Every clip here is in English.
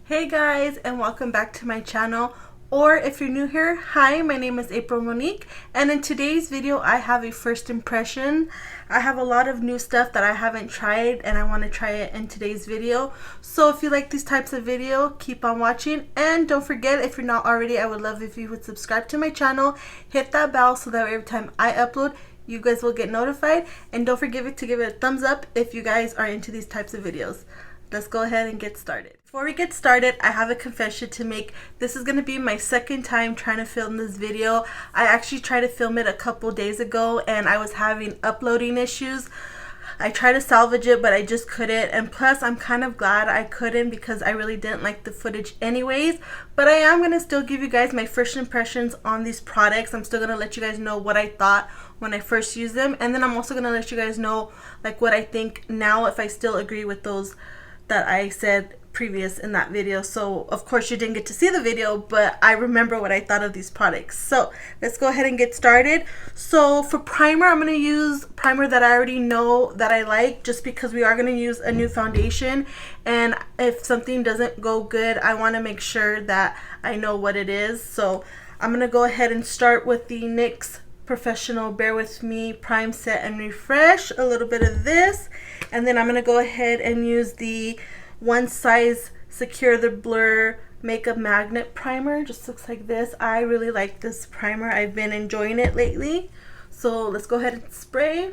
Hey guys, and welcome back to my channel. Or if you're new here, hi, my name is April Monique, and in today's video I have a first impression. I have a lot of new stuff that I haven't tried and I want to try it in today's video. So if you like these types of video, keep on watching, and don't forget, if you're not already, I would love if you would subscribe to my channel, hit that bell so that every time I upload you guys will get notified, and don't forget to give it a thumbs up if you guys are into these types of videos. Let's go ahead and get started. Before we get started, I have a confession to make. This is going to be my second time trying to film this video. I actually tried to film it a couple days ago and I was having uploading issues. I tried to salvage it, but I just couldn't, and plus I'm kind of glad I couldn't because I really didn't like the footage anyways. But I am going to still give you guys my first impressions on these products. I'm still going to let you guys know what I thought when I first used them, and then I'm also going to let you guys know like what I think now, if I still agree with those that I said previous in that video. So of course you didn't get to see the video, but I remember what I thought of these products. So let's go ahead and get started. So for primer, I'm going to use primer that I already know that I like, just because we are going to use a new foundation, and if something doesn't go good, I want to make sure that I know what it is. So I'm going to go ahead and start with the NYX Professional Bare With Me Prime, Set, and Refresh. A little bit of this, and then I'm going to go ahead and use the One Size Secure the Blur Makeup Magnet Primer. Just looks like this. I really like this primer. I've been enjoying it lately. So let's go ahead and spray.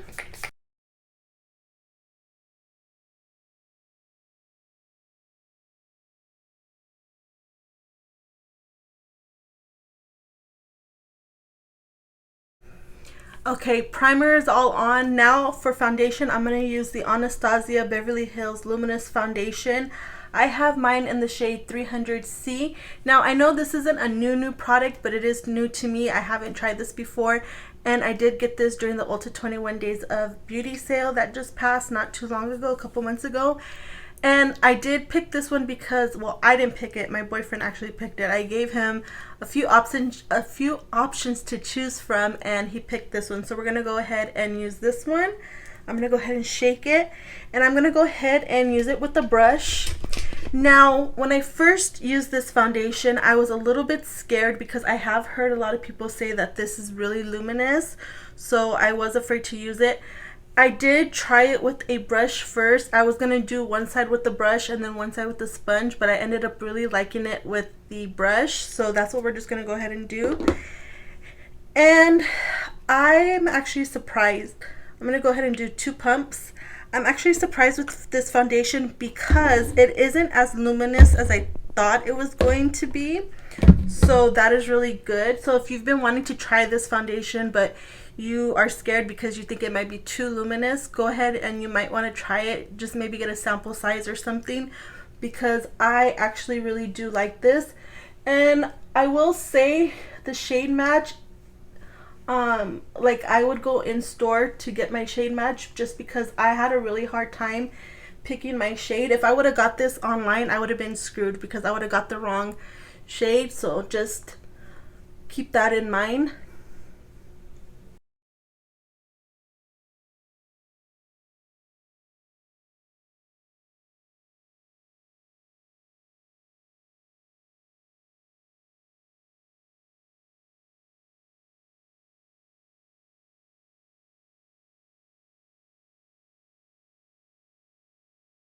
Okay, primer is all on. Now for foundation, I'm going to use the Anastasia Beverly Hills Luminous Foundation. I have mine in the shade 300C. Now I know this isn't a new product, but it is new to me. I haven't tried this before, and I did get this during the Ulta 21 Days of Beauty sale that just passed not too long ago, a couple months ago. And I did pick this one because, well, I didn't pick it. My boyfriend actually picked it. I gave him a few options to choose from, and he picked this one. So we're gonna go ahead and use this one. I'm gonna go ahead and shake it, and I'm gonna go ahead and use it with the brush. Now, when I first used this foundation, I was a little bit scared because I have heard a lot of people say that this is really luminous, so I was afraid to use it. I did try it with a brush first. I was going to do one side with the brush and then one side with the sponge, but I ended up really liking it with the brush, so that's what we're just going to go ahead and do. And I'm actually surprised. I'm going to go ahead and do 2 pumps. I'm actually surprised with this foundation because it isn't as luminous as I thought it was going to be. So that is really good. So if you've been wanting to try this foundation but you are scared because you think it might be too luminous, go ahead and you might want to try it. Just maybe get a sample size or something, because I actually really do like this. And I will say the shade match, like I would go in store to get my shade match, just because I had a really hard time picking my shade. If I would have got this online, I would have been screwed because I would have got the wrong shade. So just keep that in mind.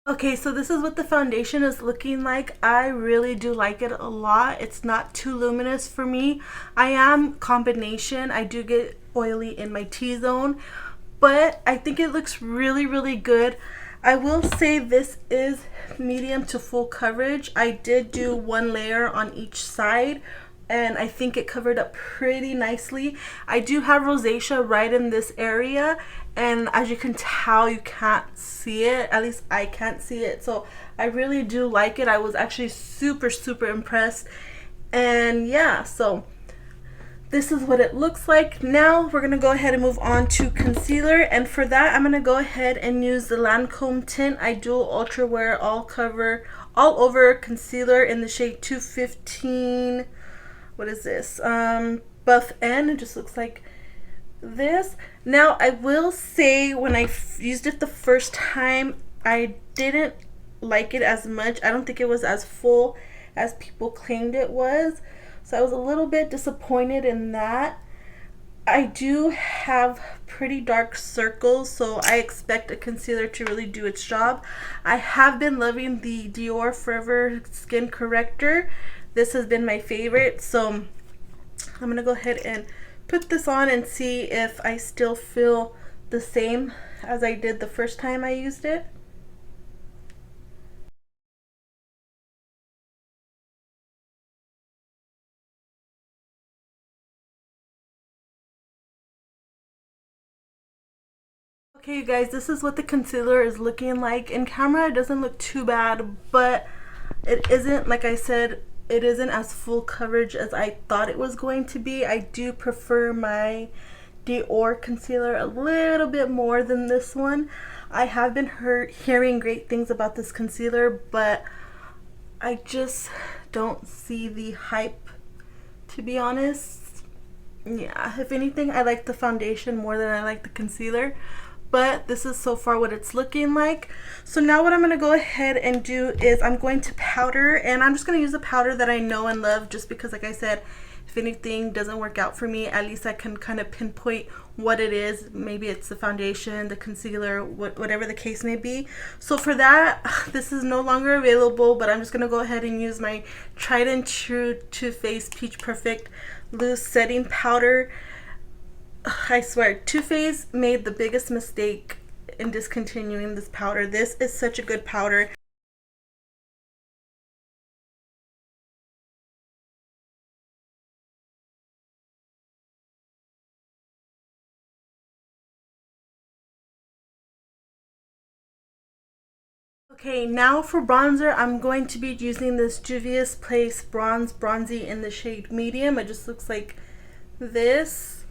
Okay, so this is what the foundation is looking like. I really do like it a lot. It's not too luminous for me. I am combination. I do get oily in my T-zone, but I think it looks really good. I will say this is medium to full coverage. I did do 1 layer on each side, and I think it covered up pretty nicely. I do have rosacea right in this area, and as you can tell, you can't see it. At least I can't see it. So I really do like it. I was actually super impressed. And yeah, so this is what it looks like. Now we're gonna go ahead and move on to concealer, and for that I'm gonna go ahead and use the Lancome Tint Ideal Ultra Wear All Over Concealer in the shade 215. What is this? Buff N. It just looks like this. Now I will say, when I used it the first time, I didn't like it as much. I don't think it was as full as people claimed it was. So I was a little bit disappointed in that. I do have pretty dark circles, so I expect a concealer to really do its job. I have been loving the Dior Forever Skin Corrector. This has been my favorite, so I'm going to go ahead and put this on and see if I still feel the same as I did the first time I used it. Okay, you guys, this is what the concealer is looking like. In camera, it doesn't look too bad, but it isn't, like I said, it isn't as full coverage as I thought it was going to be. I do prefer my Dior concealer a little bit more than this one. I have been hearing great things about this concealer, but I just don't see the hype, to be honest. Yeah, if anything, I like the foundation more than I like the concealer, but this is so far what it's looking like. So now what I'm going to go ahead and do is I'm going to powder, and I'm just going to use a powder that I know and love, just because, like I said, if anything doesn't work out for me, at least I can kind of pinpoint what it is. Maybe it's the foundation, the concealer, whatever the case may be. So for that, this is no longer available, but I'm just going to go ahead and use my tried and true Too Faced Peach Perfect Loose Setting Powder. I swear, Too Faced made the biggest mistake in discontinuing this powder. This is such a good powder. Okay, now for bronzer, I'm going to be using this Juvia's Place Bronzy in the shade Medium. It just looks like this.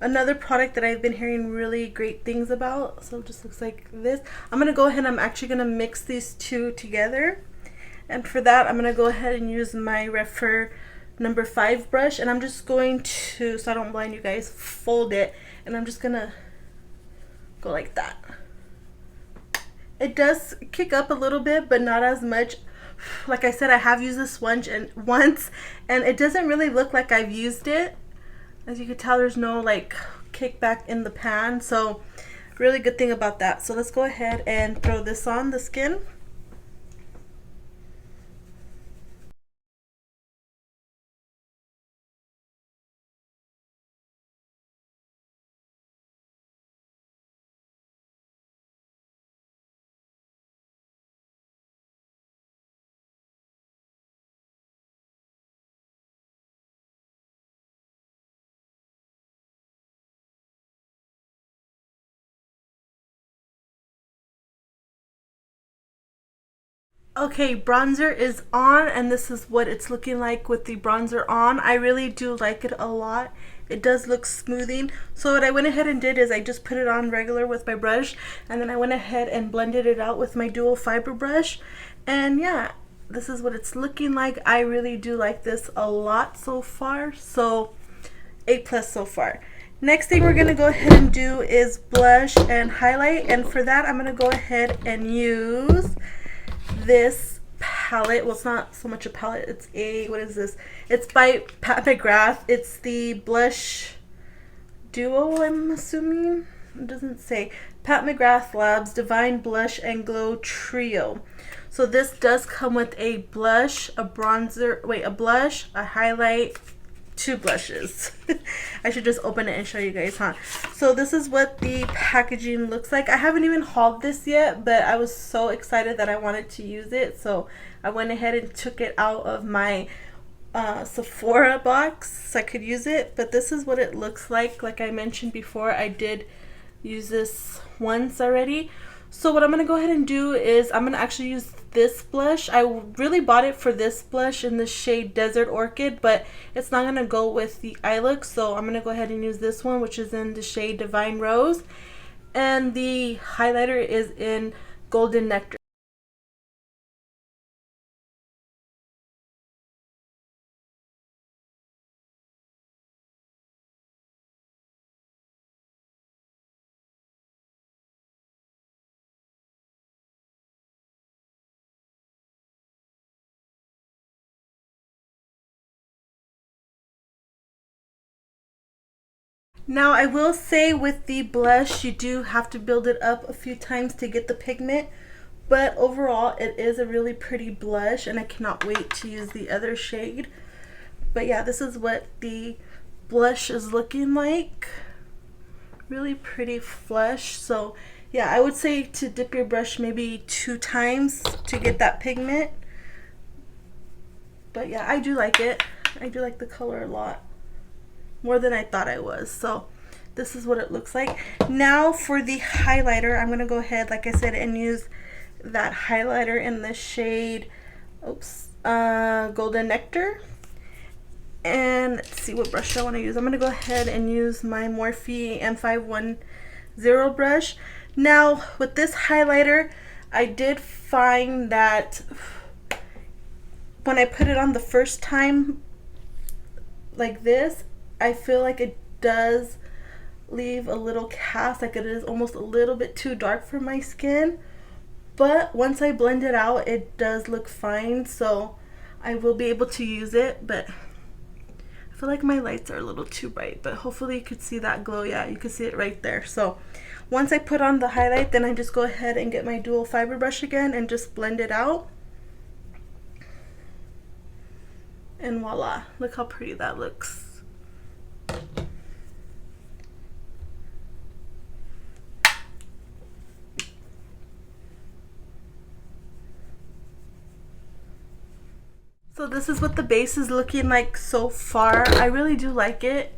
Another product that I've been hearing really great things about, so it just looks like this. I'm going to go ahead and I'm actually going to mix these two together. And for that, I'm going to go ahead and use my Refer number 5 brush, and I'm just going to, so I don't blind you guys, fold it, and I'm just going to go like that. It does kick up a little bit, but not as much. Like I said, I have used this once, and it doesn't really look like I've used it. As you can tell, there's no like kickback in the pan, so really good thing about that. So let's go ahead and throw this on the skin. Okay, bronzer is on, and this is what it's looking like with the bronzer on. I really do like it a lot. It does look smoothing. So what I went ahead and did is I just put it on regular with my brush, and then I went ahead and blended it out with my dual fiber brush. And yeah, this is what it's looking like. I really do like this a lot so far. So A+ so far. Next thing we're going to go ahead and do is blush and highlight, and for that I'm going to go ahead and use this palette. Well, it's not so much a palette, it's a, what is this? It's by Pat McGrath. It's the blush duo, I'm assuming. It doesn't say. Pat McGrath Labs Divine Blush and Glow Trio. So this does come with a blush, a bronzer, wait, a blush, a highlight, 2 blushes. I should just open it and show you guys, huh? So this is what the packaging looks like. I haven't even hauled this yet, but I was so excited that I wanted to use it, so I went ahead and took it out of my Sephora box so I could use it. But this is what it looks like. Like I mentioned before, I did use this once already. So what I'm going to go ahead and do is I'm going to actually use this blush. I really bought it for this blush in the shade Desert Orchid, but it's not going to go with the eye look. So I'm going to go ahead and use this one, which is in the shade Divine Rose. And the highlighter is in Golden Nectar. Now I will say with the blush, you do have to build it up a few times to get the pigment, but overall it is a really pretty blush and I cannot wait to use the other shade. But yeah, this is what the blush is looking like. Really pretty flush. So yeah, I would say to dip your brush maybe 2 times to get that pigment. But yeah, I do like it. I do like the color a lot. More than I thought I was. So this is what it looks like. Now for the highlighter, I'm going to go ahead, like I said, and use that highlighter in the shade Golden Nectar. And let's see what brush I want to use. I'm going to go ahead and use my Morphe M510 brush. Now with this highlighter, I did find that when I put it on the first time like this, I feel like it does leave a little cast, like it is almost a little bit too dark for my skin. But once I blend it out, it does look fine, so I will be able to use it. But I feel like my lights are a little too bright, but hopefully you could see that glow. Yeah, you can see it right there. So once I put on the highlight, then I just go ahead and get my dual fiber brush again and just blend it out. And voila, look how pretty that looks. So this is what the base is looking like so far. I really do like it.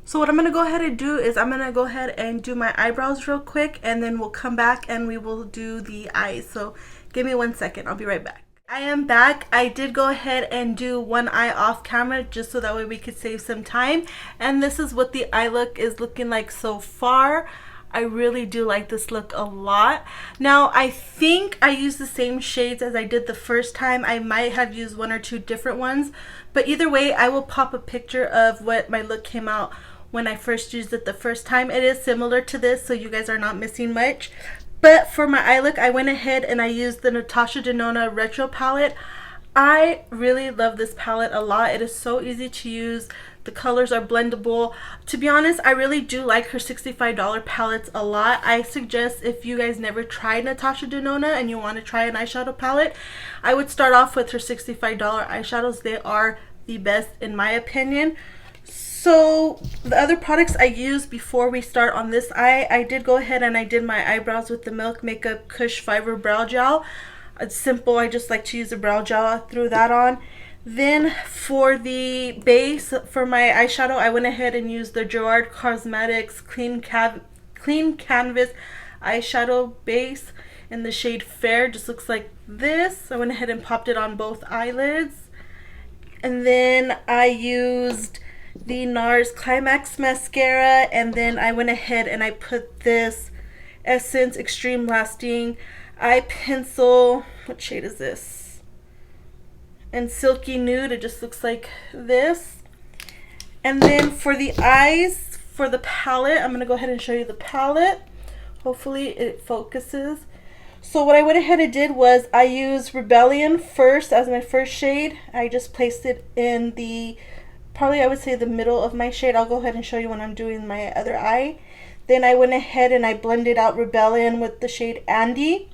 So what I'm going to go ahead and do is I'm going to go ahead and do my eyebrows real quick, and then we'll come back and we will do the eyes. So give me 1 second. I'll be right back. I am back. I did go ahead and do one eye off camera just so that way we could save some time. And this is what the eye look is looking like so far. I really do like this look a lot. Now I think I used the same shades as I did the first time. I might have used 1 or 2 different ones, but either way I will pop a picture of what my look came out when I first used it the first time. It is similar to this, so you guys are not missing much. But for my eye look, I went ahead and I used the Natasha Denona Retro palette. I really love this palette a lot. It is so easy to use. The colors are blendable. To be honest, I really do like her $65 palettes a lot. I suggest if you guys never tried Natasha Denona and you want to try an eyeshadow palette, I would start off with her $65 eyeshadows. They are the best in my opinion. So the other products I used before we start on this eye, I did go ahead and I did my eyebrows with the Milk Makeup Kush Fiber Brow Gel. It's simple. I just like to use a brow gel. I threw that on. Then for the base for my eyeshadow, I went ahead and used the Gerard Cosmetics Clean Canvas eyeshadow base in the shade Fair. Just looks like this. I went ahead and popped it on both eyelids. And then I used the NARS Climax mascara, and then I went ahead and I put this Essence Extreme Lasting Eye Pencil. What shade is this? And Silky Nude. It just looks like this. And then for the eyes, for the palette, I'm going to go ahead and show you the palette. Hopefully it focuses. So what I went ahead and did was I used Rebellion first as my first shade. I just placed it in the, probably I would say the middle of my shade. I'll go ahead and show you when I'm doing my other eye. Then I went ahead and I blended out Rebellion with the shade Andy.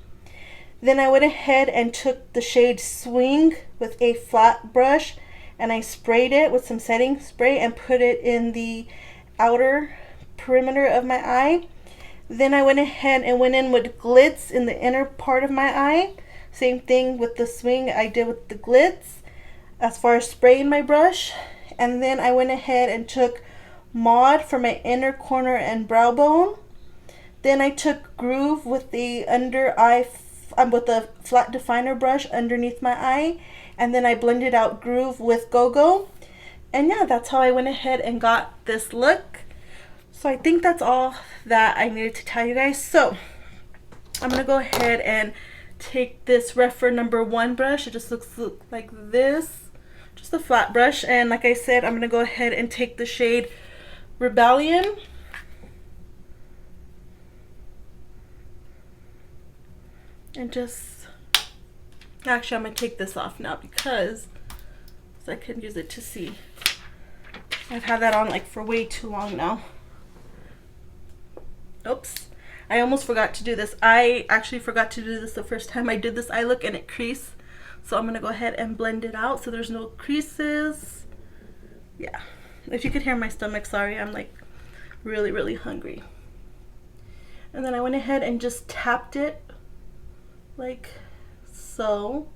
Then I went ahead and took the shade Swing with a flat brush and I sprayed it with some setting spray and put it in the outer perimeter of my eye. Then I went ahead and went in with Glitz in the inner part of my eye. Same thing with the Swing I did with the Glitz as far as spraying my brush. And then I went ahead and took Mod for my inner corner and brow bone. Then I took Groove with the under eye with a flat definer brush underneath my eye, and then I blended out Groove with Go-Go. And yeah, that's how I went ahead and got this look. So I think that's all that I needed to tell you guys. So I'm gonna go ahead and take this Rephr #1 brush. It just looks like this, just a flat brush, and like I said, I'm gonna go ahead and take the shade Rebellion. And just, actually I'm going to take this off now because so I can use it to see. I've had that on like for way too long now. Oops. I almost forgot to do this. I actually forgot to do this the first time I did this eye look and it creased. So I'm going to go ahead and blend it out so there's no creases. Yeah. If you could hear my stomach, sorry. I'm like really, really hungry. And then I went ahead and just tapped it like so.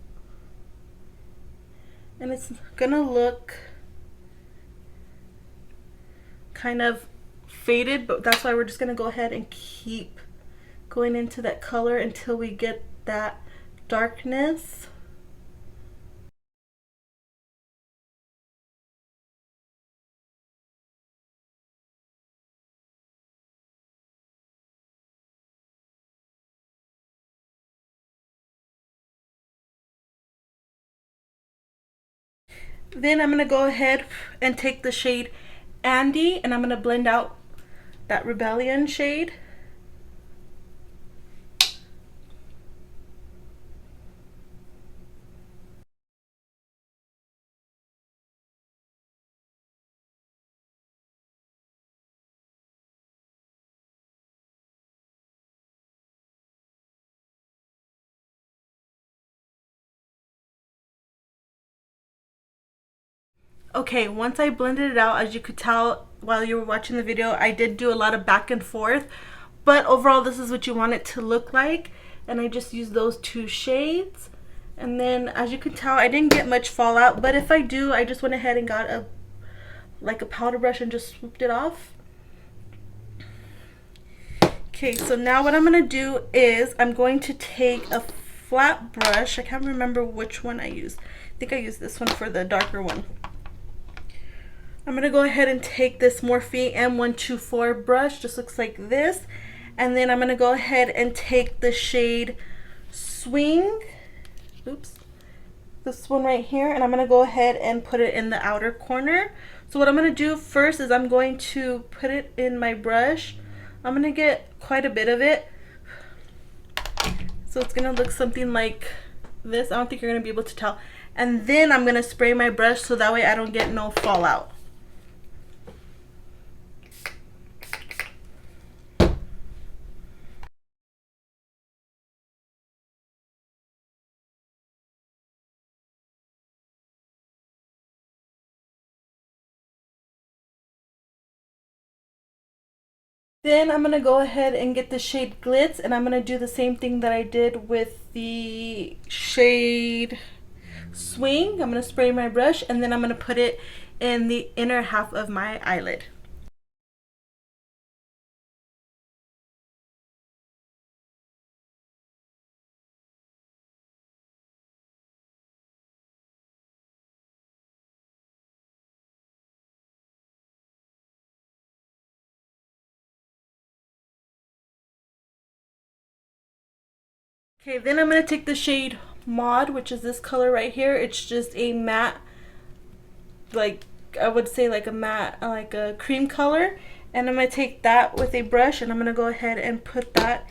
And it's going to look kind of faded, but that's why we're just going to go ahead and keep going into that color until we get that darkness. Then I'm going to go ahead and take the shade Andy and I'm going to blend out that Rebellion shade. Okay, once I blended it out, as you could tell while you were watching the video, I did do a lot of back and forth, but overall this is what you want it to look like. And I just used those two shades. And then as you can tell, I didn't get much fallout, but if I do, I just went ahead and got a powder brush and just swooped it off. Okay, so now what I'm going to do is I'm going to take a flat brush. I can't remember which one I used. I think I used this one for the darker one. I'm going to go ahead and take this Morphe M124 brush, just looks like this. And then I'm going to go ahead and take the shade Swing, oops, this one right here, and I'm going to go ahead and put it in the outer corner. So what I'm going to do first is I'm going to put it in my brush. I'm going to get quite a bit of it. So it's going to look something like this. I don't think you're going to be able to tell. And then I'm going to spray my brush so that way I don't get no fallout. Then I'm going to go ahead and get the shade Glitz, and I'm going to do the same thing that I did with the shade Swing. I'm going to spray my brush and then I'm going to put it in the inner half of my eyelid. Okay, then I'm going to take the shade Maud, which is this color right here. It's just a matte, like I would say like a matte, like a cream color. And I'm going to take that with a brush and I'm going to go ahead and put that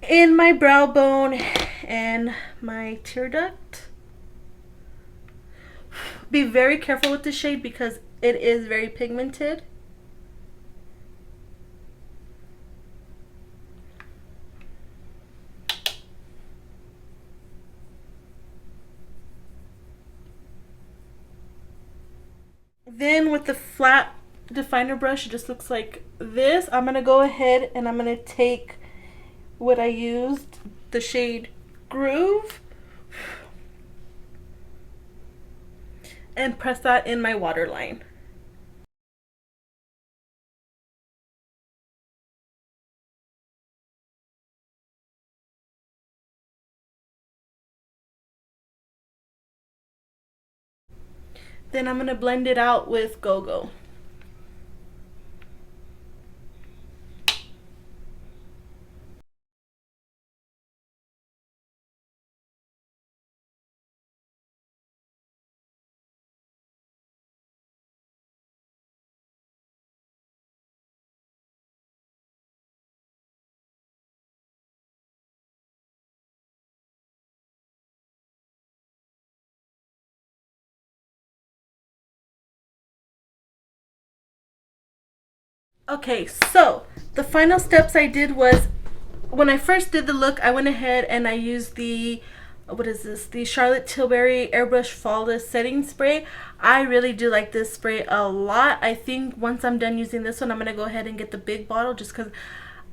in my brow bone and my tear duct. Be very careful with the shade because it is very pigmented. Then with the flat definer brush, it just looks like this. I'm going to go ahead and I'm going to take what I used, the shade Groove, and press that in my waterline. Then I'm going to blend it out with Go-Go. Okay, so the final steps I did was, when I first did the look, I went ahead and I used the, what is this, the Charlotte Tilbury Airbrush Flawless Setting Spray. I really do like this spray a lot. I think once I'm done using this one, I'm going to go ahead and get the big bottle just because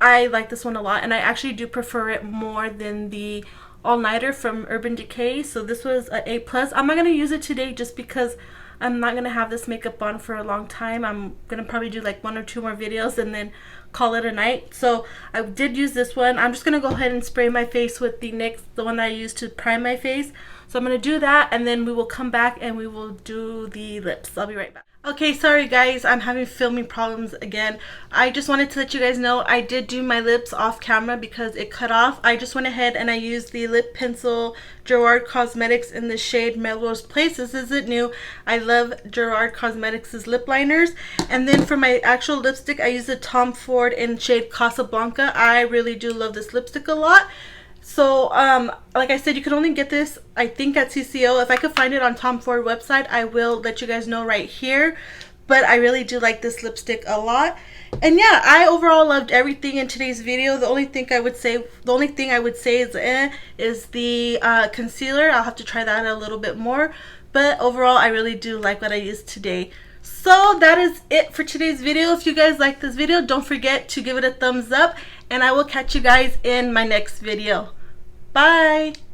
I like this one a lot, and I actually do prefer it more than the all-nighter from Urban Decay. So this was an A+. I'm not going to use it today just because I'm not going to have this makeup on for a long time. I'm going to probably do like 1 or 2 more videos and then call it a night. So I did use this one. I'm just going to go ahead and spray my face with the one that I used to prime my face. So I'm going to do that, and then we will come back and we will do the lips. I'll be right back. Okay, sorry guys, I'm having filming problems again. I just wanted to let you guys know I did do my lips off camera because it cut off. I just went ahead and I used the lip pencil Gerard Cosmetics in the shade Melrose Place. This isn't new. I love Gerard Cosmetics' lip liners. And then for my actual lipstick, I used the Tom Ford in shade Casablanca. I really do love this lipstick a lot. So, like I said, you can only get this, I think, at CCO. If I could find it on Tom Ford website, I will let you guys know right here. But I really do like this lipstick a lot. And yeah, I overall loved everything in today's video. The only thing I would say is the concealer. I'll have to try that a little bit more. But overall, I really do like what I used today. So that is it for today's video. If you guys like this video, don't forget to give it a thumbs up. And I will catch you guys in my next video. Bye!